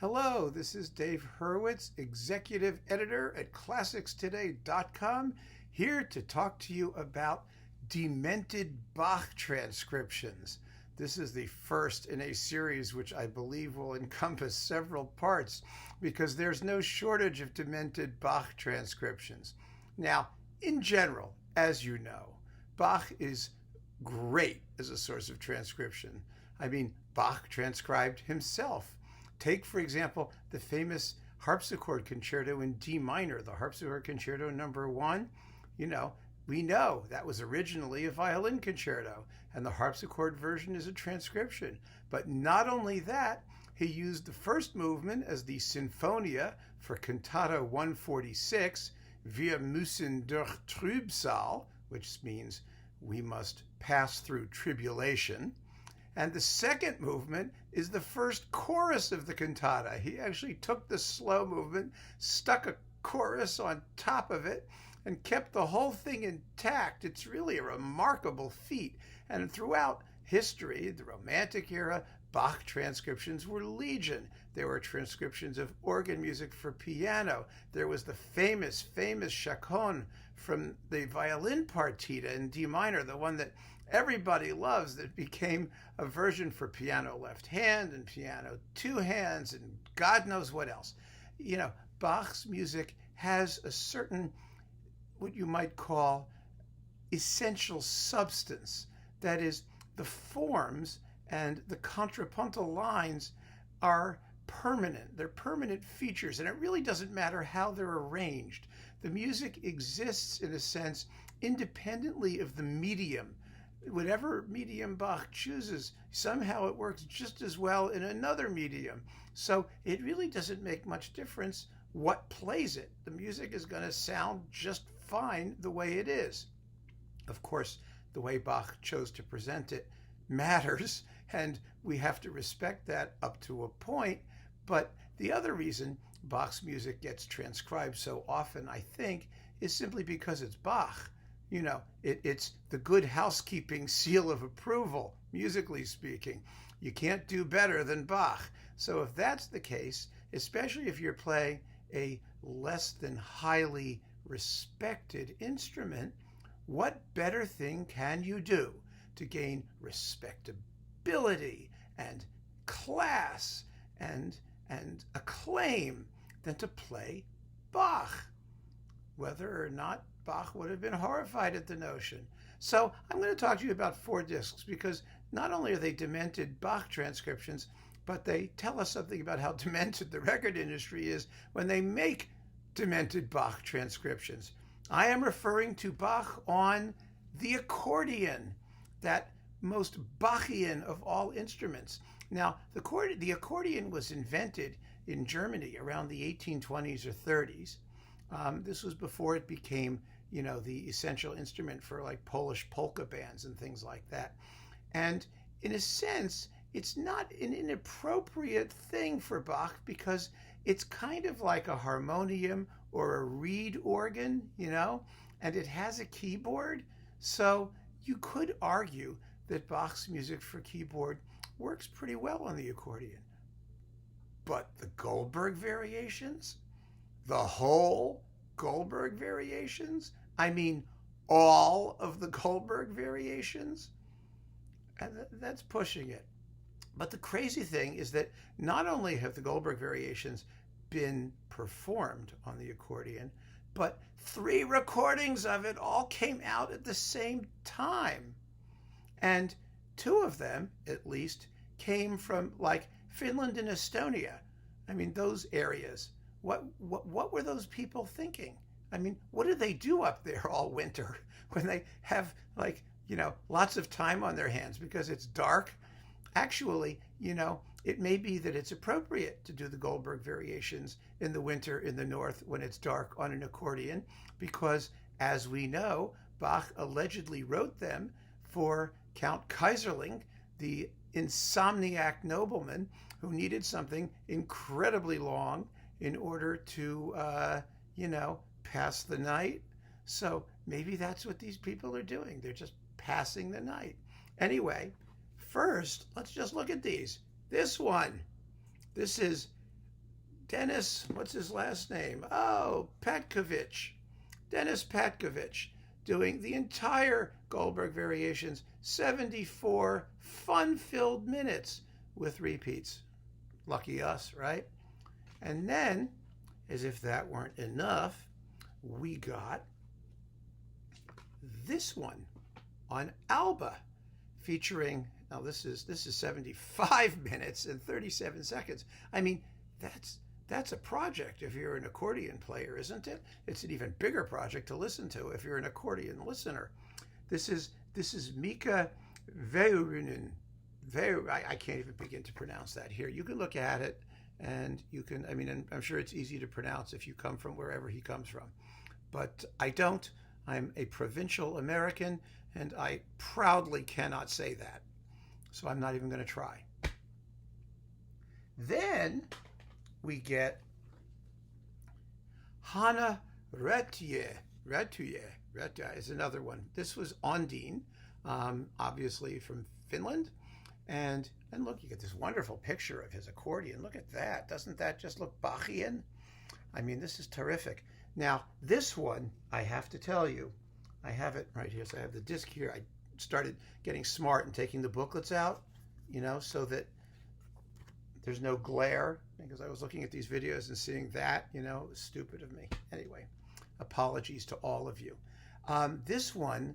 Hello, this is Dave Hurwitz, Executive Editor at ClassicsToday.com, here to talk to you about Demented Bach transcriptions. This is the first in a series which I believe will encompass several parts because there's no shortage of demented Bach transcriptions. Now, in general, as you know, Bach is great as a source of transcription. Bach transcribed himself. Take, for example, the famous harpsichord concerto in D minor, the harpsichord concerto number 1. We know that was originally a violin concerto, and the harpsichord version is a transcription. But not only that, he used the first movement as the Sinfonia for Cantata 146, Wir müssen durch Trübsal, which means we must pass through tribulation. And the second movement is the first chorus of the cantata. He actually took the slow movement, stuck a chorus on top of it, and kept the whole thing intact. It's really a remarkable feat. And throughout history, the Romantic era, Bach transcriptions were legion. There were transcriptions of organ music for piano. There was the famous chaconne from the violin partita in D minor, the one that everybody loves, that became a version for piano left hand and piano two hands and God knows what else. Bach's music has a certain, what you might call, essential substance. That is, the forms and the contrapuntal lines are permanent. They're permanent features, and it really doesn't matter how they're arranged. The music exists, in a sense, independently of the medium. Whatever medium Bach chooses, somehow it works just as well in another medium. So it really doesn't make much difference what plays it. The music is going to sound just fine the way it is. Of course, the way Bach chose to present it matters, and we have to respect that up to a point. But the other reason Bach's music gets transcribed so often, I think, is simply because it's Bach. It's the good housekeeping seal of approval, musically speaking. You can't do better than Bach. So if that's the case, especially if you're playing a less than highly respected instrument, what better thing can you do to gain respectability and class and acclaim than to play Bach? Whether or not Bach would have been horrified at the notion. So I'm going to talk to you about 4 discs because not only are they demented Bach transcriptions, but they tell us something about how demented the record industry is when they make demented Bach transcriptions. I am referring to Bach on the accordion, that most Bachian of all instruments. Now, the accordion was invented in Germany around the 1820s or 30s. This was before it became, the essential instrument for like Polish polka bands and things like that. And in a sense, it's not an inappropriate thing for Bach because it's kind of like a harmonium or a reed organ, and it has a keyboard. So you could argue that Bach's music for keyboard works pretty well on the accordion. But the Goldberg Variations, the whole Goldberg Variations, all of the Goldberg Variations, and that's pushing it. But the crazy thing is that not only have the Goldberg Variations been performed on the accordion, but 3 recordings of it all came out at the same time. And 2 of them, at least, came from like Finland and Estonia. Those areas. What were those people thinking? What do they do up there all winter when they have lots of time on their hands because it's dark? Actually, it may be that it's appropriate to do the Goldberg Variations in the winter in the north when it's dark on an accordion because, as we know, Bach allegedly wrote them for Count Kaiserling, the insomniac nobleman who needed something incredibly long in order to, pass the night. So maybe that's what these people are doing. They're just passing the night. Anyway, first, let's just look at these. This one, this is Dennis, what's his last name? Oh, Patkovich. Dennis Patkovich, doing the entire Goldberg Variations, 74 fun-filled minutes with repeats. Lucky us, right? And then, as if that weren't enough, we got this one on Alba, featuring, now this is 75 minutes and 37 seconds. I mean, that's a project if you're an accordion player, isn't it? It's an even bigger project to listen to if you're an accordion listener. This is Mika Väyrynen. I can't even begin to pronounce that here. You can look at it and you can, I mean, and I'm sure it's easy to pronounce if you come from wherever he comes from. But I don't. I'm a provincial American and I proudly cannot say that. So I'm not even going to try. Then we get Hanna Rätyä. Rätyä is another one. This was Ondine, obviously from Finland. And look, you get this wonderful picture of his accordion. Look at that. Doesn't that just look Bachian? I mean, this is terrific. Now, this one, I have to tell you, I have it right here. So I have the disc here. I started getting smart and taking the booklets out, you know, so that there's no glare, because I was looking at these videos and seeing that, you know, it was stupid of me. Anyway, apologies to all of you. This one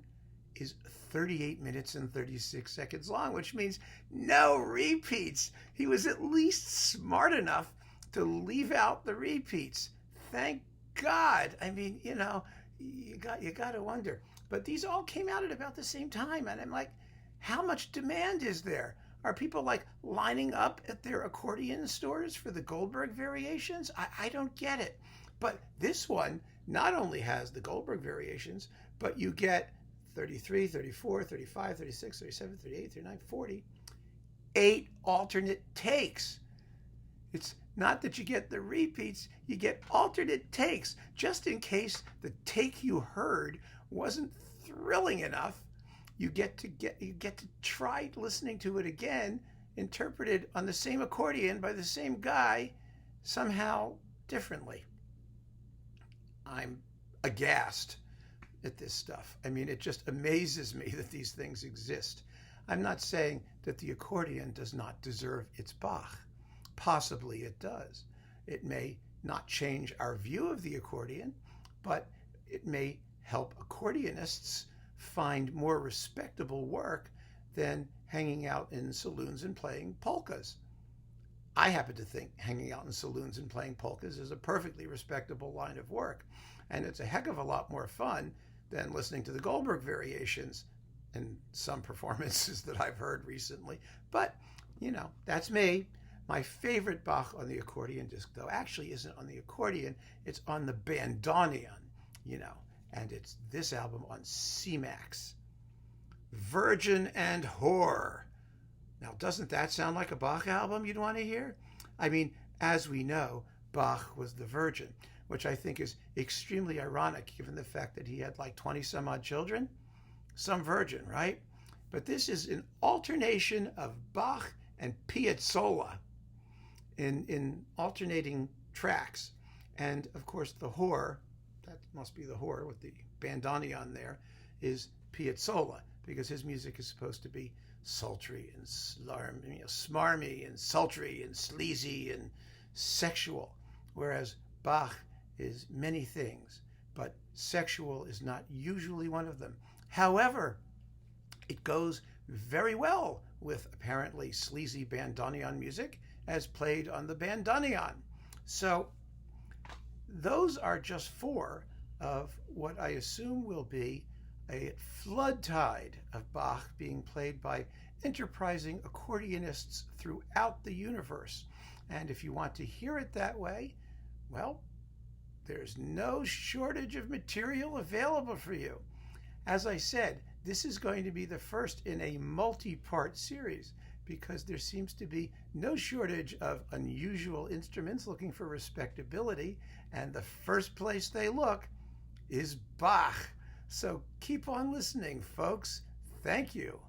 is 38 minutes and 36 seconds long, which means no repeats. He was at least smart enough to leave out the repeats. Thank God. I mean, you know, you got to wonder. But these all came out at about the same time, and I'm like, how much demand is there? Are people like lining up at their accordion stores for the Goldberg Variations? I don't get it. But this one not only has the Goldberg Variations, but you get 33, 34, 35, 36, 37, 38, 39, 40. 8 alternate takes. It's not that you get the repeats, you get alternate takes, just in case the take you heard wasn't thrilling enough. You get to try listening to it again, interpreted on the same accordion by the same guy, somehow differently. I'm aghast at this stuff. I mean, it just amazes me that these things exist. I'm not saying that the accordion does not deserve its Bach. Possibly it does. It may not change our view of the accordion, but it may help accordionists find more respectable work than hanging out in saloons and playing polkas. I happen to think hanging out in saloons and playing polkas is a perfectly respectable line of work, and it's a heck of a lot more fun than listening to the Goldberg Variations and some performances that I've heard recently. But, you know, that's me. My favorite Bach on the accordion disc, though, actually isn't on the accordion. It's on the bandoneon, you know, and it's this album on C-Max. Virgin and Whore. Now, doesn't that sound like a Bach album you'd want to hear? I mean, as we know, Bach was the Virgin, which I think is extremely ironic given the fact that he had like 20 some odd children. Some virgin, right? But this is an alternation of Bach and Piazzolla in alternating tracks. And of course, the whore, that must be the whore with the bandoneon there, is Piazzolla, because his music is supposed to be sultry and smarmy and sultry and sleazy and sexual, whereas Bach is many things, but sexual is not usually one of them. However, it goes very well with apparently sleazy bandoneon music as played on the bandoneon. So those are just 4 of what I assume will be a flood tide of Bach being played by enterprising accordionists throughout the universe. And if you want to hear it that way, well, there's no shortage of material available for you. As I said, this is going to be the first in a multi-part series because there seems to be no shortage of unusual instruments looking for respectability, and the first place they look is Bach. So keep on listening, folks. Thank you.